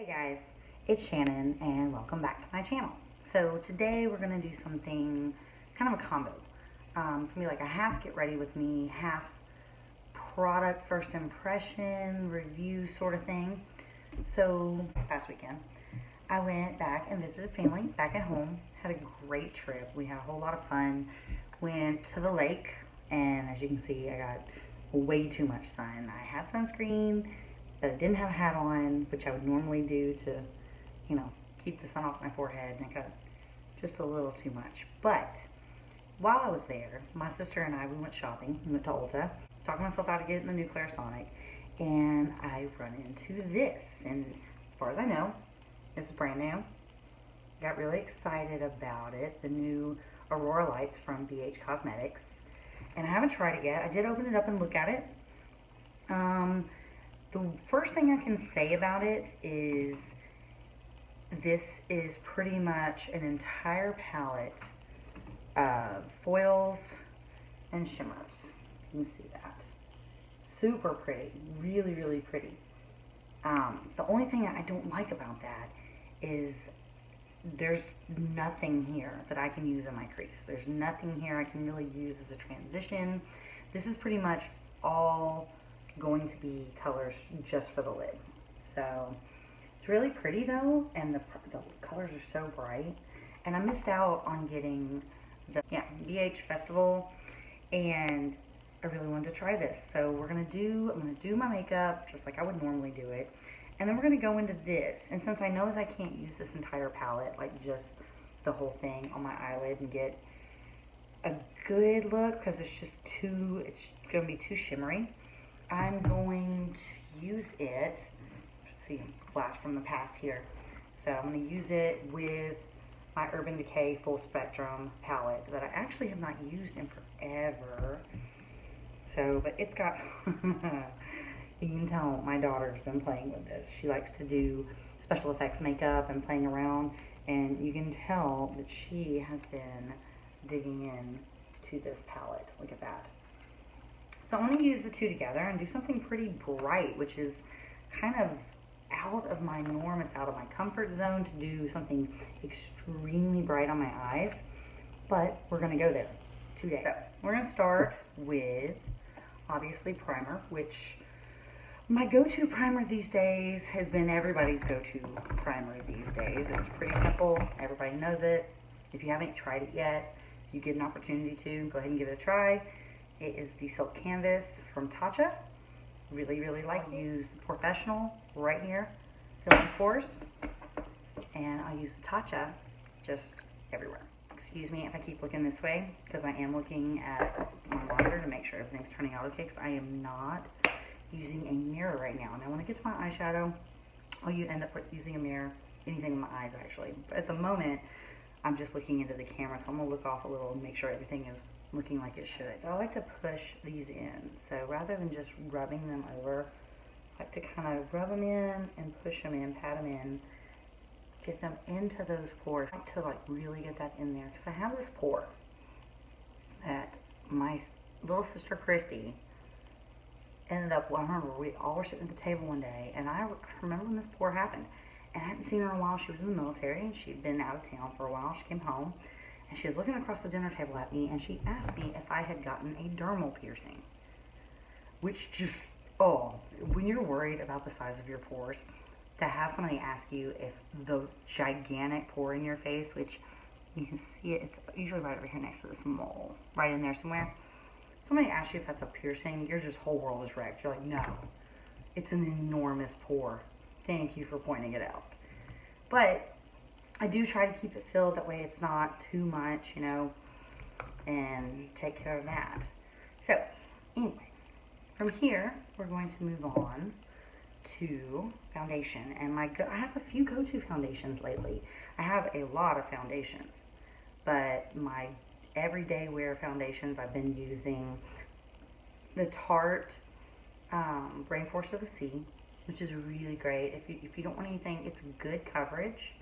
Hey guys, it's Shannon and welcome back to my channel. So today we're going to do something, kind of a combo. It's going to be like a half get ready with me, half product first impression, review sort of thing. So this past weekend, I went back and visited family back at home, had a great trip. We had a whole lot of fun, went to the lake, and as you can see, I got way too much sun. I had sunscreen, but I didn't have a hat on, which I would normally do to, keep the sun off my forehead, and it got just a little too much. But while I was there, my sister and I, we went shopping. We went to Ulta, talking myself out of getting the new Clarisonic, and I run into this. And as far as I know, this is brand new. Got really excited about it, the new Aurora Lights from Cosmetics. And I haven't tried it yet. I did open it up and look at it. The first thing I can say about it is this is pretty much an entire palette of foils and shimmers. You can see that. Super pretty. Really, really pretty. The only thing I don't like about that is there's nothing here that I can use in my crease. There's nothing here I can really use as a transition. This is pretty much all going to be colors just for the lid. So it's really pretty though, and the colors are so bright. And I missed out on getting the BH Festival, and I really wanted to try this. So I'm gonna do my makeup just like I would normally do it, and then we're gonna go into this. And since I know that I can't use this entire palette, like just the whole thing on my eyelid, and get a good look, because it's gonna be too shimmery, I'm going to use it, see, flash from the past here. So I'm going to use it with my Urban Decay Full Spectrum palette that I actually have not used in forever. So, but it's got, you can tell my daughter's been playing with this. She likes to do special effects makeup and playing around, and you can tell that she has been digging in to this palette. Look at that. So I'm going to use the two together and do something pretty bright, which is kind of out of my norm. It's out of my comfort zone to do something extremely bright on my eyes, but we're going to go there today. So we're going to start with, obviously, primer, which my go-to primer these days has been everybody's go-to primer these days. It's pretty simple. Everybody knows it. If you haven't tried it yet, if you get an opportunity to, go ahead and give it a try. It is the Silk Canvas from Tatcha. Really, really like it. Use the Professional right here, fill in pores, and I'll use the Tatcha just everywhere. Excuse me if I keep looking this way, because I am looking at my monitor to make sure everything's turning out okay, because I am not using a mirror right now. And I want to get to my eyeshadow. You end up using a mirror, anything in my eyes actually. But at the moment, I'm just looking into the camera, so I'm going to look off a little and make sure everything is looking like it should. So I like to push these in. So rather than just rubbing them over, I like to kind of rub them in and push them in, pat them in, get them into those pores. I like to really get that in there, because I have this pore that my little sister Christy ended up, I remember we all were sitting at the table one day, and I remember when this pore happened. And I hadn't seen her in a while. She was in the military, and she'd been out of town for a while. She came home, and she was looking across the dinner table at me, and she asked me if I had gotten a dermal piercing. Which just, when you're worried about the size of your pores, to have somebody ask you if the gigantic pore in your face, which you can see it's usually right over here next to this mole, right in there somewhere. Somebody asks you if that's a piercing, your just whole world is wrecked. You're like, no, it's an enormous pore. Thank you for pointing it out. But I do try to keep it filled, that way it's not too much, and take care of that. So, anyway, from here, we're going to move on to foundation. And I have a few go-to foundations lately. I have a lot of foundations, but my everyday wear foundations, I've been using the Tarte Rainforest of the Sea, which is really great. If you don't want anything, it's good coverage.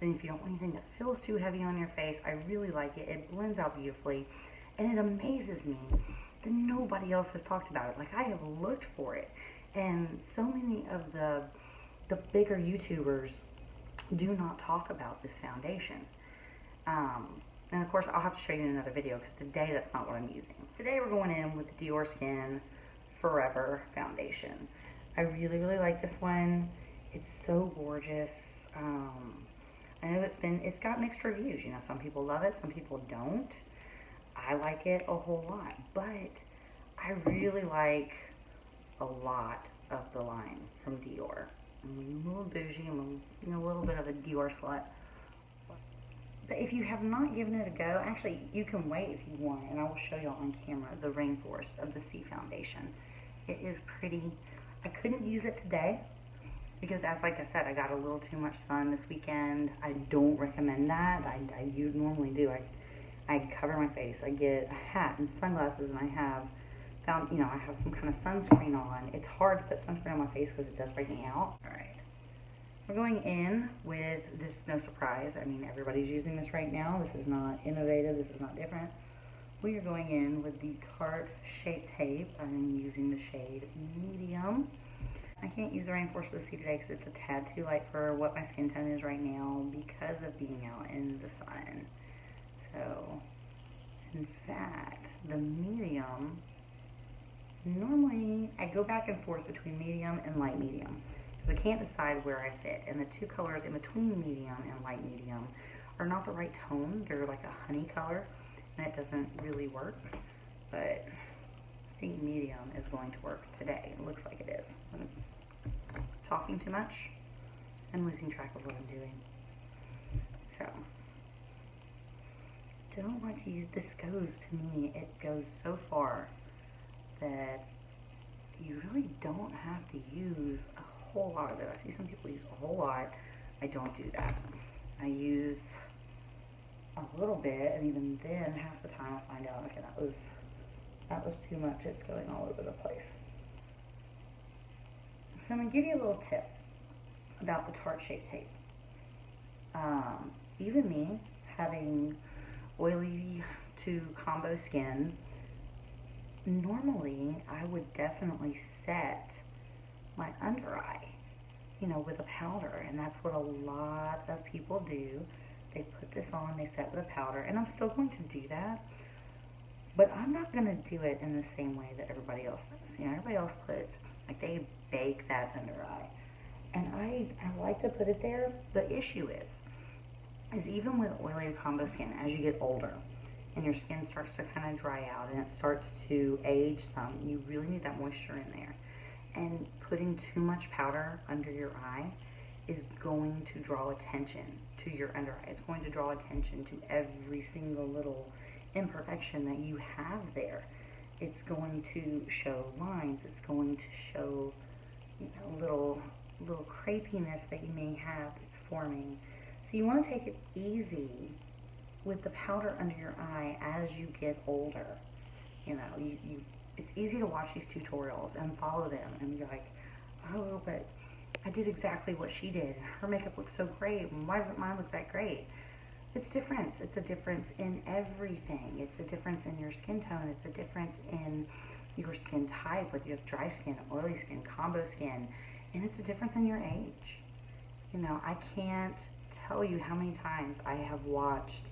And if you don't want anything that feels too heavy on your face, I really like it. It blends out beautifully. And it amazes me that nobody else has talked about it. Like, I have looked for it. And so many of the the bigger YouTubers do not talk about this foundation. And of course, I'll have to show you in another video because today that's not what I'm using. Today we're going in with the Dior Skin Forever foundation. I really, really like this one. It's so gorgeous. I know it's got mixed reviews. You know, some people love it, some people don't. I like it a whole lot, but I really like a lot of the line from Dior. I'm a little bougie, I'm a little bit of a Dior slut. But if you have not given it a go, actually, you can wait if you want, and I will show you on camera the Rainforest of the Sea foundation. It is pretty. I couldn't use it today because, like I said, I got a little too much sun this weekend. I don't recommend that. You normally do. I cover my face. I get a hat and sunglasses, and I have some kind of sunscreen on. It's hard to put sunscreen on my face because it does break me out. All right. We're going in with this, no surprise. I mean, everybody's using this right now. This is not innovative. This is not different. We are going in with the Tarte Shape Tape. I'm using the shade Medium. I can't use the Rainforest of the Sea today because it's a tad too light for what my skin tone is right now because of being out in the sun. So, in fact, the Medium, normally I go back and forth between medium and light medium because I can't decide where I fit, and the two colors in between medium and light medium are not the right tone. They're like a honey color, and it doesn't really work, but I think medium is going to work today. It looks like it is. I'm talking too much. I'm losing track of what I'm doing. So, don't like to use, this goes, to me, it goes so far that you really don't have to use a whole lot of it. I see some people use a whole lot. I don't do that. I use a little bit, and even then, half the time I find out, okay, that was too much. It's going all over the place. So I'm going to give you a little tip about the Tarte Shape Tape. Even me, having oily to combo skin, normally I would definitely set my under eye, with a powder, and that's what a lot of people do. They put this on, they set with a powder, and I'm still going to do that, but I'm not going to do it in the same way that everybody else does. Everybody else puts, like, they bake that under eye, and I like to put it there. The issue is even with oily to combo skin, as you get older and your skin starts to kind of dry out and it starts to age some, you really need that moisture in there. And putting too much powder under your eye is going to draw attention to your under eye. It's going to draw attention to every single little imperfection that you have there. It's going to show lines. It's going to show, little crepiness that you may have that's forming. So you want to take it easy with the powder under your eye as you get older. It's easy to watch these tutorials and follow them and be like, oh, but I did exactly what she did. Her makeup looks so great. Why doesn't mine look that great? It's different. It's a difference in everything. It's a difference in your skin tone. It's a difference in your skin type, whether you have dry skin, oily skin, combo skin, and it's a difference in your age. I can't tell you how many times I have watched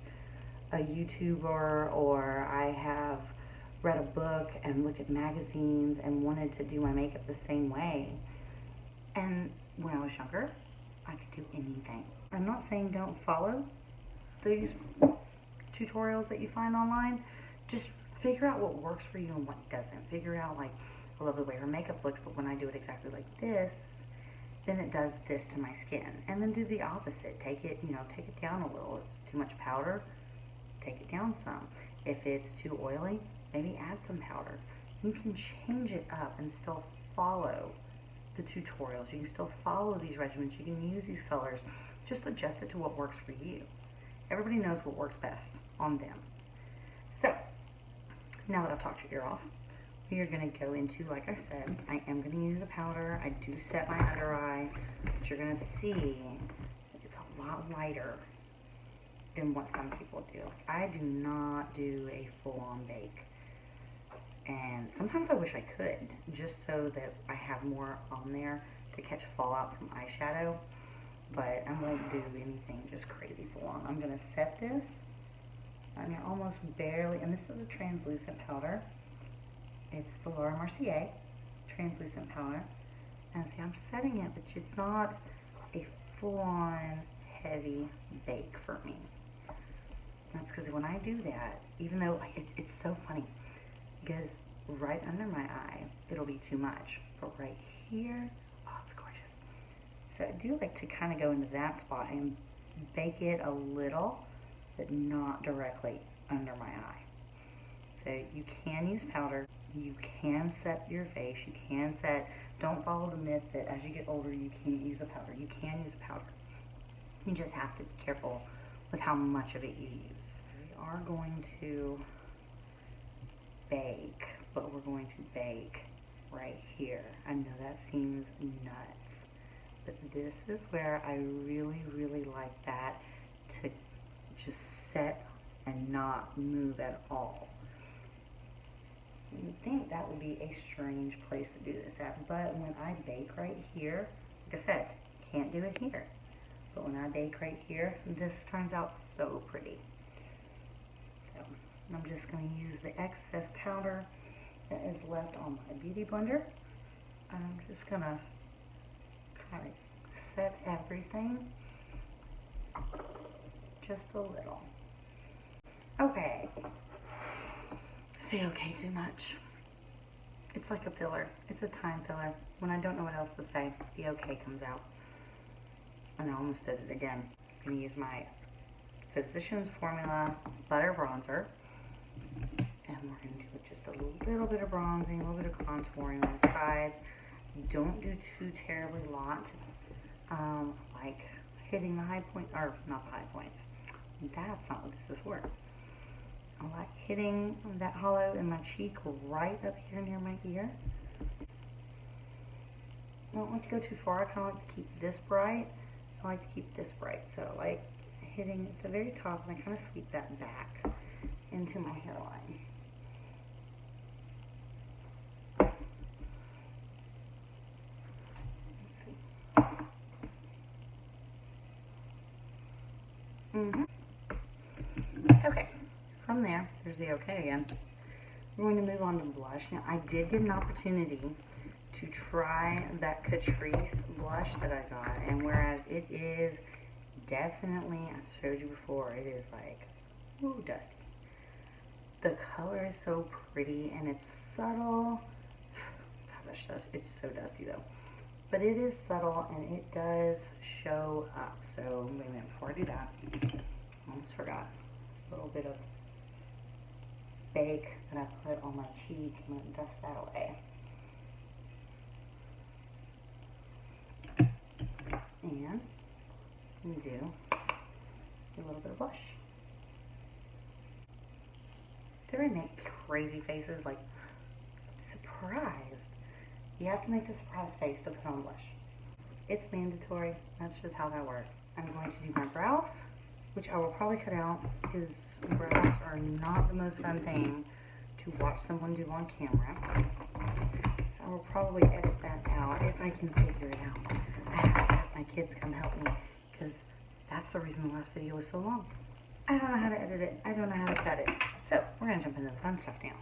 a YouTuber, or I have read a book and looked at magazines and wanted to do my makeup the same way. And when I was younger, I could do anything. I'm not saying don't follow these tutorials that you find online. Just figure out what works for you and what doesn't. Figure out, like, I love the way her makeup looks, but when I do it exactly like this, then it does this to my skin. And then do the opposite. Take it down a little. If it's too much powder, take it down some. If it's too oily, maybe add some powder. You can change it up and still follow the tutorials. You can still follow these regimens. You can use these colors. Just adjust it to what works for you. Everybody knows what works best on them. So, now that I've talked your ear off, we are going to go into, like I said, I am going to use a powder. I do set my under eye, but you're going to see it's a lot lighter than what some people do. Like, I do not do a full-on bake. And sometimes I wish I could, just so that I have more on there to catch fallout from eyeshadow, but I won't do anything just crazy full on. I'm going to set this, and you're almost barely, and this is a translucent powder. It's the Laura Mercier translucent powder. And see, I'm setting it, but it's not a full-on heavy bake for me. That's because when I do that, even though it's so funny, because right under my eye, it'll be too much. But right here, oh, it's gorgeous. So I do like to kind of go into that spot and bake it a little, but not directly under my eye. So you can use powder. You can set your face. You can set, don't follow the myth that as you get older, you can't use a powder. You can use a powder. You just have to be careful with how much of it you use. We are going to bake, but we're going to bake right here. I know that seems nuts, but this is where I really, really like that to just set and not move at all. You'd think that would be a strange place to do this at, but when I bake right here, like I said, can't do it here. But when I bake right here, this turns out so pretty. So I'm just going to use the excess powder that is left on my beauty blender. I'm just going to kind of set everything just a little. Okay. Say okay too much. It's like a filler. It's a time filler. When I don't know what else to say, the okay comes out. And I almost did it again. I'm going to use my Physicians Formula Butter Bronzer. And we're going to do just a little bit of bronzing, a little bit of contouring on the sides. Don't do too terribly lot. Like hitting the high point, or not the high points. That's not what this is for. I like hitting that hollow in my cheek right up here near my ear. I don't like to go too far. I kind of like to keep this bright. I like to keep this bright. So I like hitting at the very top, and I kind of sweep that back into my hairline. Let's see. Okay. From there, there's the okay again. We're going to move on to blush. Now, I did get an opportunity to try that Catrice blush that I got, and whereas it is definitely, I showed you before, it is like, ooh, dusty. The color is so pretty, and it's subtle. God, it's so dusty though. But it is subtle, and it does show up. So, wait a minute, before I do that, I almost forgot. A little bit of bake that I put on my cheek. I'm going to dust that away. And we do a little bit of blush. Do we make crazy faces? Like, surprised. You have to make the surprise face to put on blush. It's mandatory. That's just how that works. I'm going to do my brows, which I will probably cut out because brows are not the most fun thing to watch someone do on camera. So I will probably edit that out if I can figure it out. I have to have my kids come help me because that's the reason the last video was so long. I don't know how to edit it. I don't know how to cut it. So we're going to jump into the fun stuff now,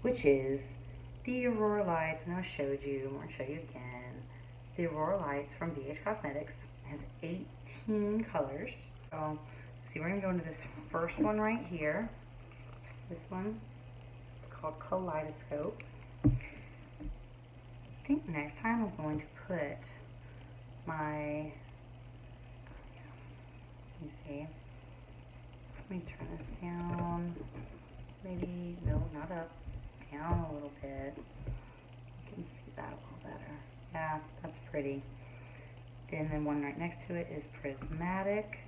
which is the Aurora Lights. And I showed you, I'm going to show you again. The Aurora Lights from BH Cosmetics has 18 colors. So see, we're going to go into this first one right here. This one is called Kaleidoscope. I think next time I'm going to put my, let me see. Let me turn this down. Maybe, no, not up. Down a little bit. You can see that a little better. Yeah, that's pretty. And then one right next to it is Prismatic.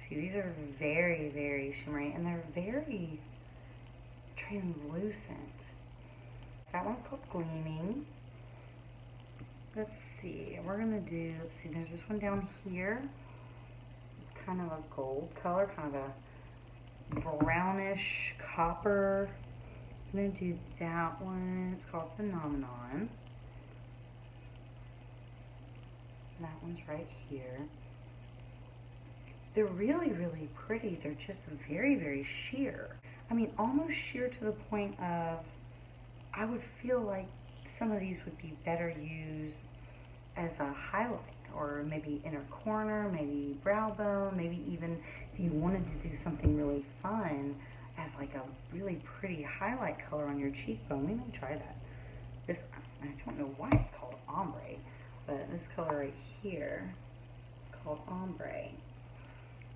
See, these are very, very shimmery, and they're very translucent. That one's called Gleaming. Let's see, we're gonna do, let's see, there's this one down here. It's kind of a gold color, kind of a brownish copper. I'm gonna do that one. It's called Phenomenon. And that one's right here. They're really, really pretty. They're just very, very sheer. I mean, almost sheer to the point of, I would feel like some of these would be better used as a highlight, or maybe inner corner, maybe brow bone, maybe even if you wanted to do something really fun as like a really pretty highlight color on your cheekbone. We may try that. This, I don't know why it's called ombre, but this color right here is called ombre.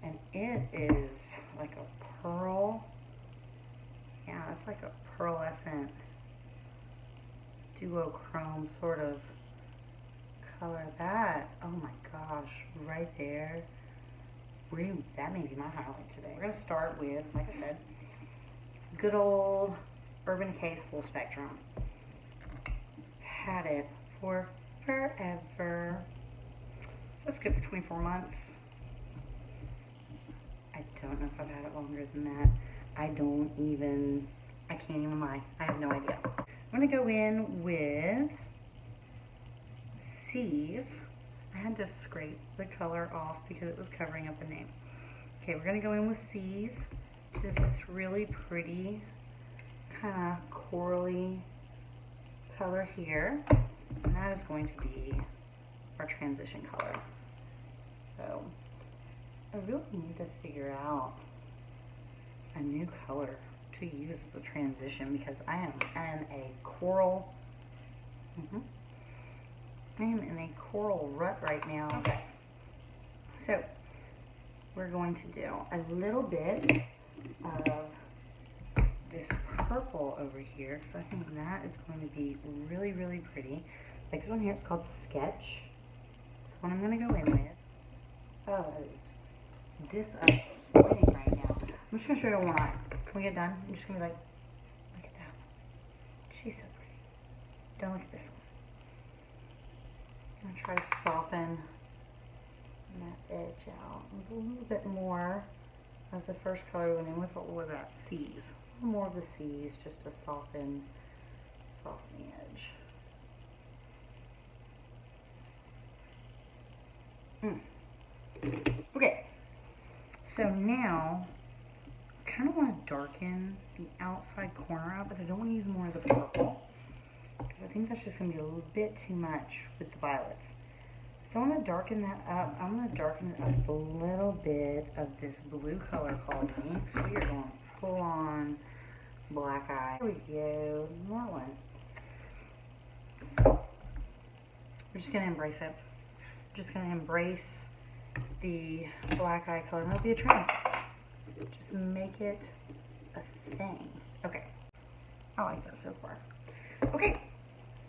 And it is like a pearl. Yeah, it's like a pearlescent duochrome sort of color. That, oh my gosh, right there. That may be my highlight today. We're going to start with, like I said, good old Urban Decay's Full Spectrum. Had it for forever. So that's good for 24 months. I don't know if I've had it longer than that. I can't even lie. I have no idea. I'm going to go in with C's. I had to scrape the color off because it was covering up the name. Okay, we're going to go in with C's, which is this really pretty kind of corally color here. And that is going to be our transition color. So I really need to figure out a new color to use as a transition, because I am in a coral. I am in a coral rut right now. Okay, so we're going to do a little bit of this purple over here, because I think that is going to be really, really pretty. Like this one here, it's called Sketch. That's what I'm going to go in with. Oh, that is disappointing right now. I'm just going to show you one eye. When we get done, I'm just going to be like, look at that. She's so pretty. Don't look at this one. I'm going to try to soften that edge out with a little bit more of the first color we went in with. What was that? C's. A little more of the C's just to soften the edge. Okay, so now I kind of want to darken the outside corner out, but I don't want to use more of the purple because I think that's just going to be a little bit too much with the violets. So I'm going to darken that up. I'm going to darken it up with a little bit of this blue color called Inks. We are going full on black eye. There we go. That one. We're just going to embrace it. Just going to embrace the black eye color. It'll be a trend. Just make it a thing. Okay. I like that so far. Okay.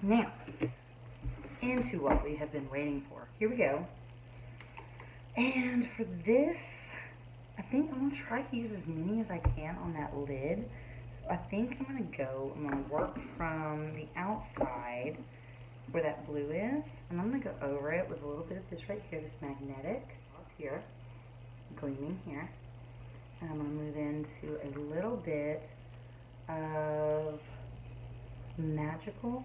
Now, into what we have been waiting for. Here we go. And for this, I think I'm going to try to use as many as I can on that lid. So I think I'm going to work from the outside where that blue is, and I'm going to go over it with a little bit of this right here, this magnetic. Here, gleaming here. And I'm going to move into a little bit of Magical,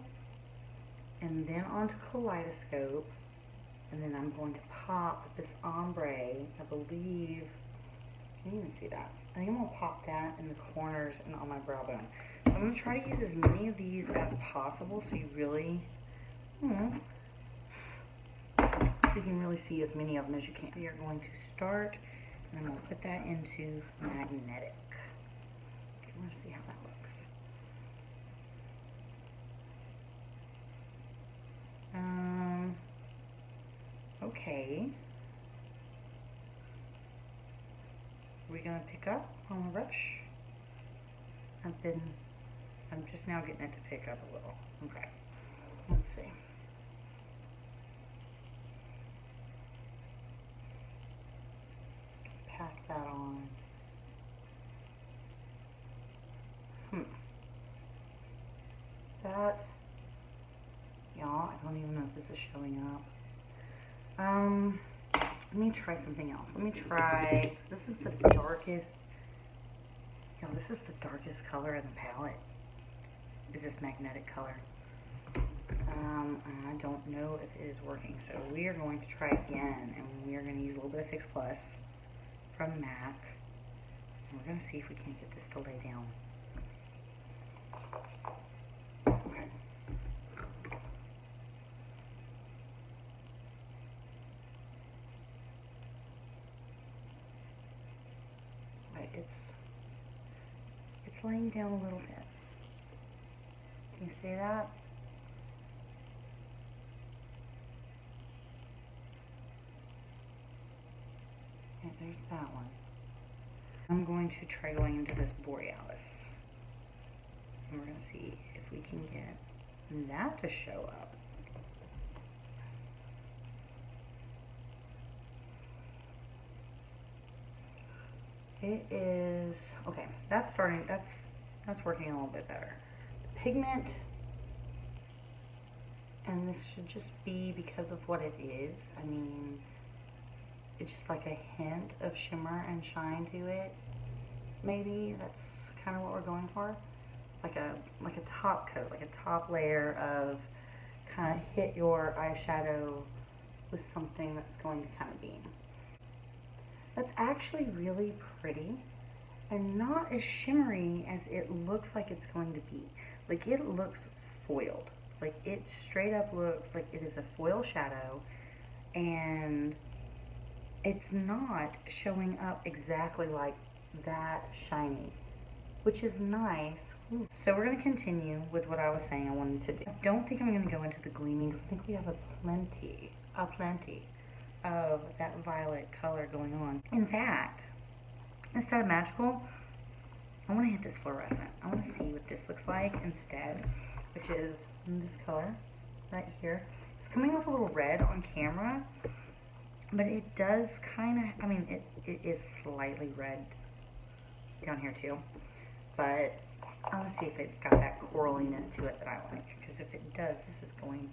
and then onto Kaleidoscope, and then I'm going to pop this ombre. I believe, can you even see that? I think I'm going to pop that in the corners and on my brow bone. So I'm going to try to use as many of these as possible so you really, so you can really see as many of them as you can. We are going to start, and I'm going to put that into Magnetic. I want to see how that looks. Okay. Are we going to pick up on the brush? I'm just now getting it to pick up a little. Okay. Let's see. Pack that on. Is that, y'all, I don't even know if this is showing up. Let me try something else. Let me try, because this is the darkest, this is the darkest color in the palette, is this magnetic color. I don't know if it is working, so we are going to try again, and we are going to use a little bit of Fix Plus from MAC, and we're going to see if we can't get this to lay down. Okay. Right, it's laying down a little bit. Can you see that? Okay, there's that one. I'm going to try going into this Borealis. And we're going to see if we can get that to show up. It is, okay, that's starting, that's working a little bit better. The pigment, and this should just be because of what it is. I mean, it's just like a hint of shimmer and shine to it. Maybe that's kind of what we're going for. Like a top coat, like a top layer of kind of hit your eyeshadow with something that's going to kind of beam. That's actually really pretty and not as shimmery as it looks like it's going to be. Like, it looks foiled. Like, it straight up looks like it is a foil shadow, and it's not showing up exactly like that shiny, which is nice. Ooh. So we're going to continue with what I was saying I wanted to do. I don't think I'm going to go into the gleaming because I think we have a plenty of that violet color going on. In fact, instead of magical, I want to hit this fluorescent. I want to see what this looks like instead, which is this color right here. It's coming off a little red on camera, but it does kind of, I mean, it is slightly red down here too, but I want to see if it's got that coraliness to it that I like, because if it does, this is going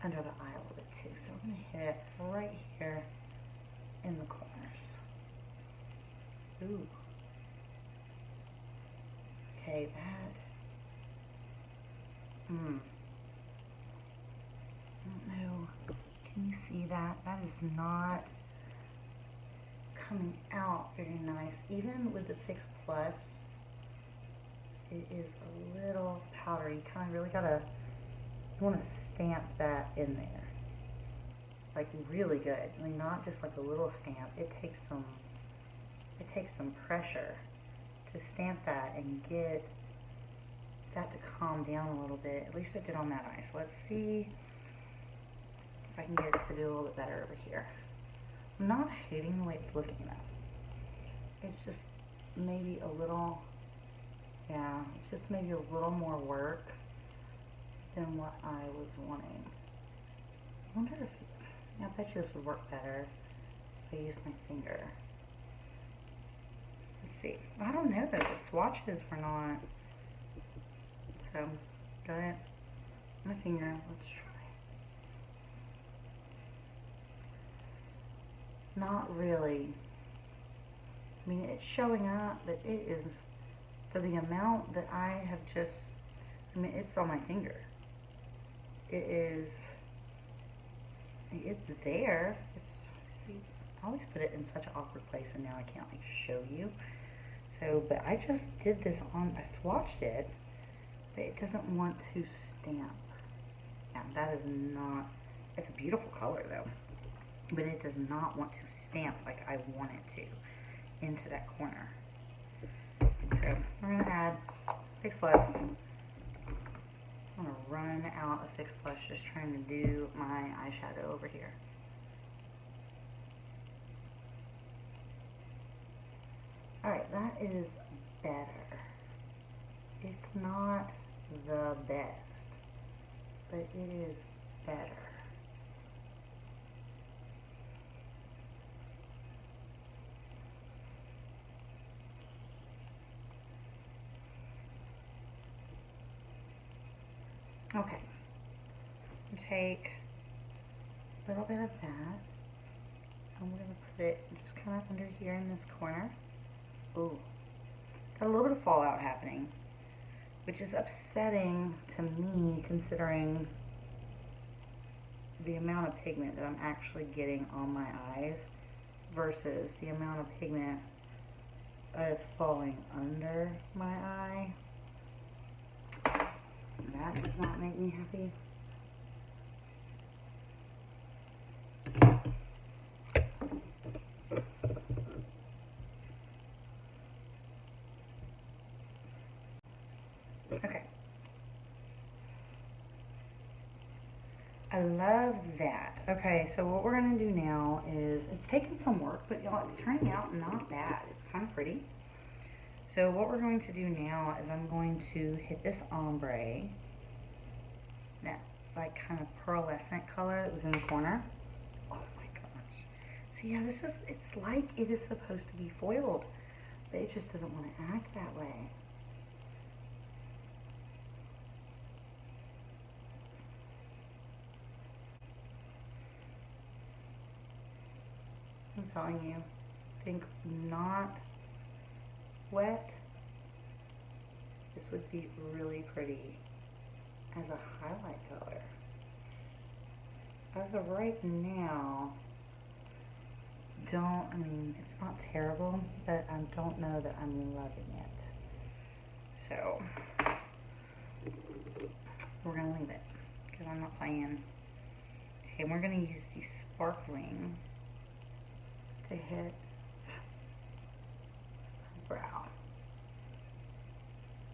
under the eye a little bit too. So we're going to hit it right here in the corners. Ooh. Okay, that. I don't know. Can you see that? That is not coming out very nice. Even with the Fix Plus, it is a little powdery. You kind of really gotta, you want to stamp that in there. Like, really good. I mean, not just like a little stamp. It takes some pressure to stamp that and get that to calm down a little bit. At least it did on that eye. So let's see if I can get it to do a little bit better over here. I'm not hating the way it's looking though. It's just maybe a little, yeah, it's just maybe a little more work than what I was wanting. I wonder if, yeah, I bet you this would work better if I use my finger. Let's see. I don't know though, the swatches were not, so got it. My finger, let's try. Not really. I mean, it's showing up, but it is, for the amount that I have just, I mean, it's on my finger. It is, it's there. It's, see, I always put it in such an awkward place, and now I can't like show you. So, but I just did this on, I swatched it, but it doesn't want to stamp. Yeah, that is not, it's a beautiful color though, but it does not want to stamp like I want it to into that corner. So we're gonna add Fix Plus. I'm gonna run out of Fix Plus just trying to do my eyeshadow over here. Alright, that is better. It's not the best, but it is better. Okay, take a little bit of that, and we're going to put it just kind of under here in this corner. Ooh, got a little bit of fallout happening, which is upsetting to me considering the amount of pigment that I'm actually getting on my eyes versus the amount of pigment that is falling under my eye. That does not make me happy. Okay. I love that. Okay, so what we're going to do now is, it's taken some work, but y'all, it's turning out not bad. It's kind of pretty. So what we're going to do now is I'm going to hit this ombre, that like kind of pearlescent color that was in the corner. Oh my gosh. See, yeah, this is, it's like it is supposed to be foiled, but it just doesn't want to act that way. I'm telling you, think not wet. This would be really pretty as a highlight color. As of right now, I mean, it's not terrible, but I don't know that I'm loving it. So, we're gonna leave it, because I'm not playing. Okay, we're gonna use the sparkling to hit brow.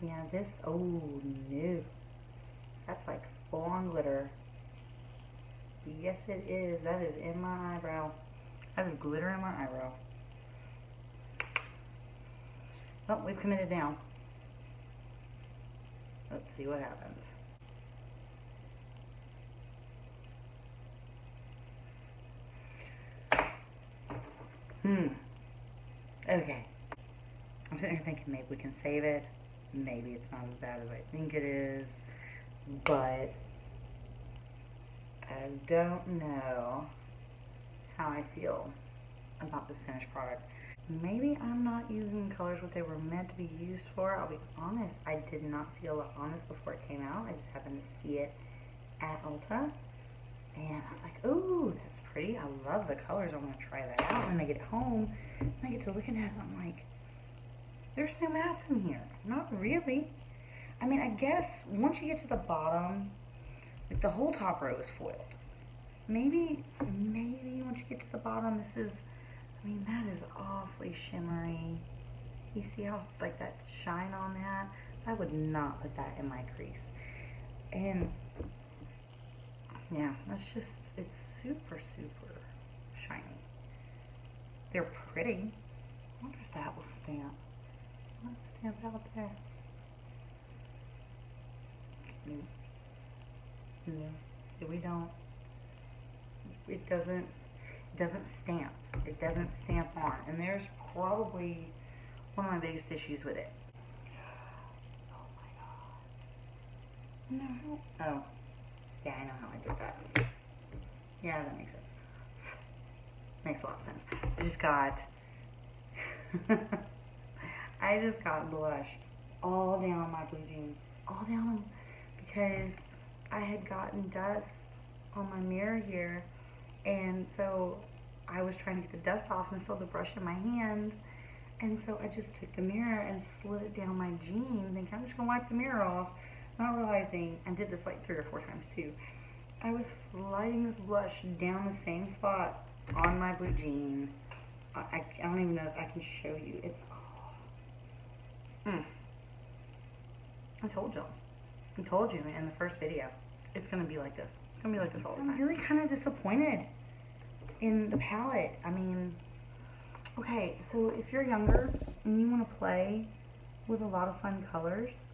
Yeah, this, oh no, that's like full on glitter. Yes it is, that is in my eyebrow. That is glitter in my eyebrow. Well, we've committed now. Let's see what happens. Okay. I'm sitting here thinking maybe we can save it. Maybe it's not as bad as I think it is. But I don't know how I feel about this finished product. Maybe I'm not using colors what they were meant to be used for. I'll be honest, I did not see a lot on this before it came out. I just happened to see it at Ulta. And I was like, ooh, that's pretty. I love the colors. I want to try that out. And when I get home, and I get to looking at it, I'm like, there's no mattes in here. Not really. I mean, I guess once you get to the bottom, like the whole top row is foiled. Maybe once you get to the bottom, this is, I mean, that is awfully shimmery. You see how, like, that shine on that? I would not put that in my crease. And yeah, that's just, it's super, super shiny. They're pretty. I wonder if that will stamp. Let's stamp out there. No. No. See, we don't, it doesn't stamp. It doesn't stamp on. And there's probably one of my biggest issues with it. Oh my god. No. Oh. Yeah, I know how I did that. Yeah, that makes sense. Makes a lot of sense. I just got blush all down my blue jeans. All down them. Because I had gotten dust on my mirror here. And so I was trying to get the dust off and still the brush in my hand. And so I just took the mirror and slid it down my jean, thinking I'm just gonna wipe the mirror off, not realizing, I did this like 3 or 4 times too. I was sliding this blush down the same spot on my blue jean. I don't even know if I can show you. It's, I told y'all. I told you in the first video. It's gonna be like this. It's gonna be like this all the time. I'm really kind of disappointed in the palette. I mean, okay, so if you're younger and you want to play with a lot of fun colors,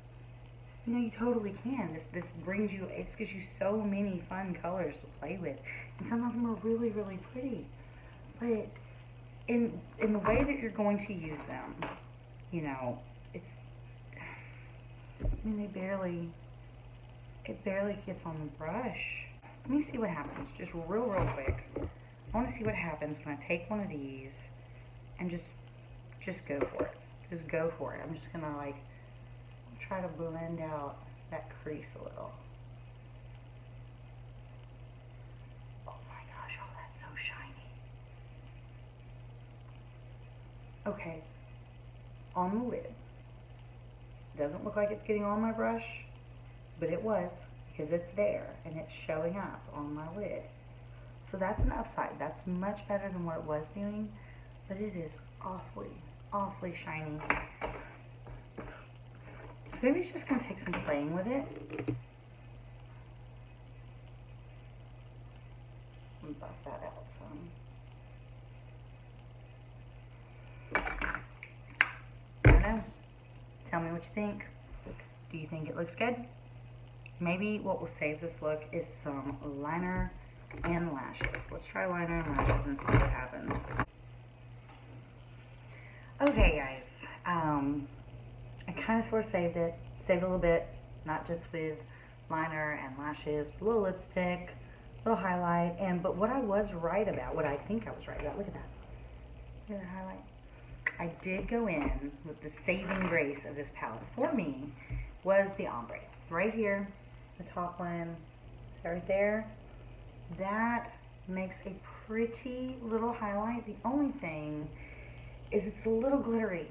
you know, you totally can. This brings you, it gives you so many fun colors to play with. And some of them are really, really pretty. But in the way that you're going to use them, you know, it's, I mean, it barely gets on the brush. Let me see what happens, just real quick. I want to see what happens when I take one of these and just go for it. Just go for it. I'm just gonna like try to blend out that crease a little. Okay, on the lid. Doesn't look like it's getting on my brush, but it was, because it's there and it's showing up on my lid. So that's an upside. That's much better than what it was doing, but it is awfully, awfully shiny. So maybe it's just gonna take some playing with it. And buff that out some. I don't know. Tell me what you think. Do you think it looks good? Maybe what will save this look is some liner and lashes. Let's try liner and lashes and see what happens. Okay, guys. I kind of sort of saved it. Saved a little bit. Not just with liner and lashes, but a little lipstick, a little highlight. But what I was right about, what I think I was right about, look at that. Look at that highlight. I did go in with the saving grace of this palette for me was the ombre. Right here, the top one, right there. That makes a pretty little highlight. The only thing is it's a little glittery.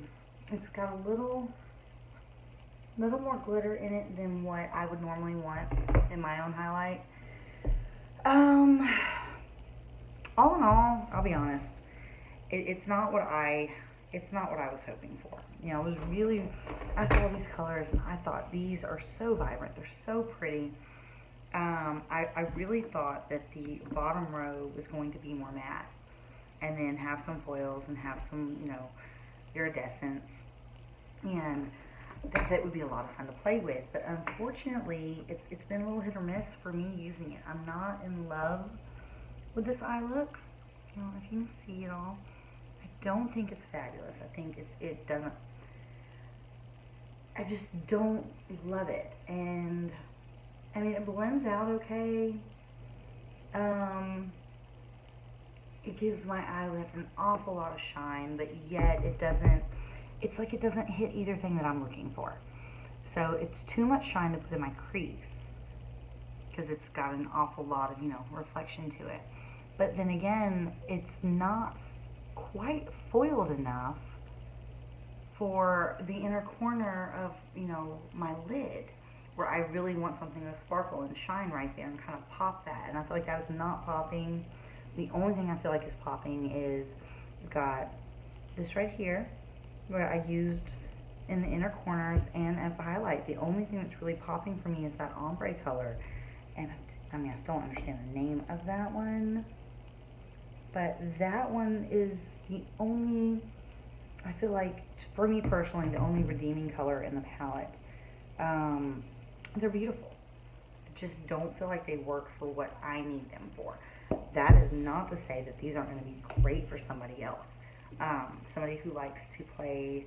It's got a little more glitter in it than what I would normally want in my own highlight. All in all, I'll be honest, it's not what I was hoping for. You know, I saw these colors and I thought these are so vibrant. They're so pretty. I really thought that the bottom row was going to be more matte and then have some foils and have some, you know, iridescence, and that would be a lot of fun to play with. But unfortunately, it's been a little hit or miss for me using it. I'm not in love with this eye look. You know, if you can see it all. I don't think it's fabulous. I think it doesn't, I just don't love it. And I mean, it blends out okay. It gives my eyelid an awful lot of shine, but yet it doesn't, it's like it doesn't hit either thing that I'm looking for. So it's too much shine to put in my crease because it's got an awful lot of, you know, reflection to it. But then again, it's not quite foiled enough for the inner corner of, you know, my lid, where I really want something to sparkle and shine right there and kind of pop that. And I feel like that is not popping. The only thing I feel like is popping is you've got this right here, where I used in the inner corners and as the highlight. The only thing that's really popping for me is that ombre color. And I mean, I still don't understand the name of that one, but that one is the only, I feel like, for me personally, the only redeeming color in the palette. They're beautiful. I just don't feel like they work for what I need them for. That is not to say that these aren't going to be great for somebody else. Somebody who likes to play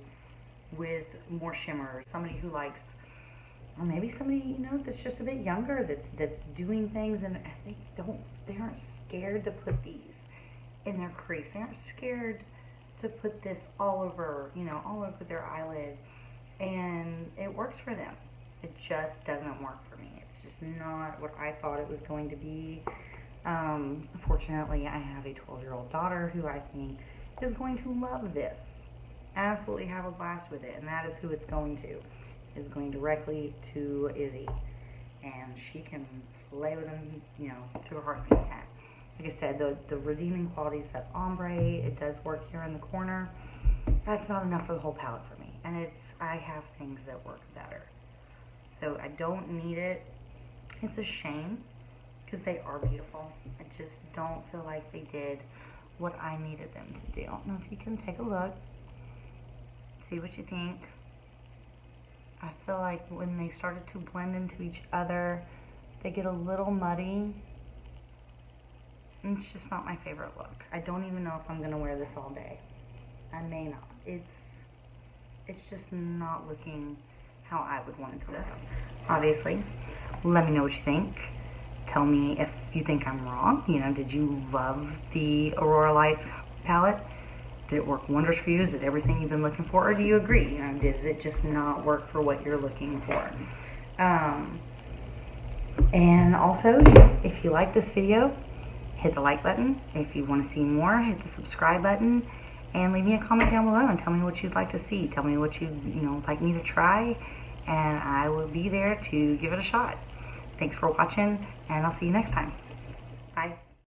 with more shimmers, somebody who likes, or maybe somebody, you know, that's just a bit younger, that's doing things, and they aren't scared to put these in their crease. They aren't scared to put this all over, you know, all over their eyelid, and it works for them. It just doesn't work for me. It's just not what I thought it was going to be. Unfortunately, I have a 12-year-old daughter who I think is going to love this. Absolutely have a blast with it, and that is who it's going to. It's going directly to Izzy, and she can play with them, you know, to her heart's content. Like I said, the redeeming qualities, that ombre, it does work here in the corner. That's not enough for the whole palette for me, and I have things that work better. So I don't need it. It's a shame because they are beautiful. I just don't feel like they did what I needed them to do. I don't know if you can take a look, see what you think. I feel like when they started to blend into each other, they get a little muddy. It's just not my favorite look. I don't even know if I'm gonna wear this all day. I may not. It's just not looking how I would want it to this. Obviously, let me know what you think. Tell me if you think I'm wrong. You know, did you love the Aurora Lights palette? Did it work wonders for you? Is it everything you've been looking for? Or do you agree? You know, does it just not work for what you're looking for? And also, if you like this video, hit the like button. If you want to see more, hit the subscribe button. and leave me a comment down below and tell me what you'd like to see. Tell me what you like me to try, and I will be there to give it a shot. Thanks for watching, and I'll see you next time. Bye.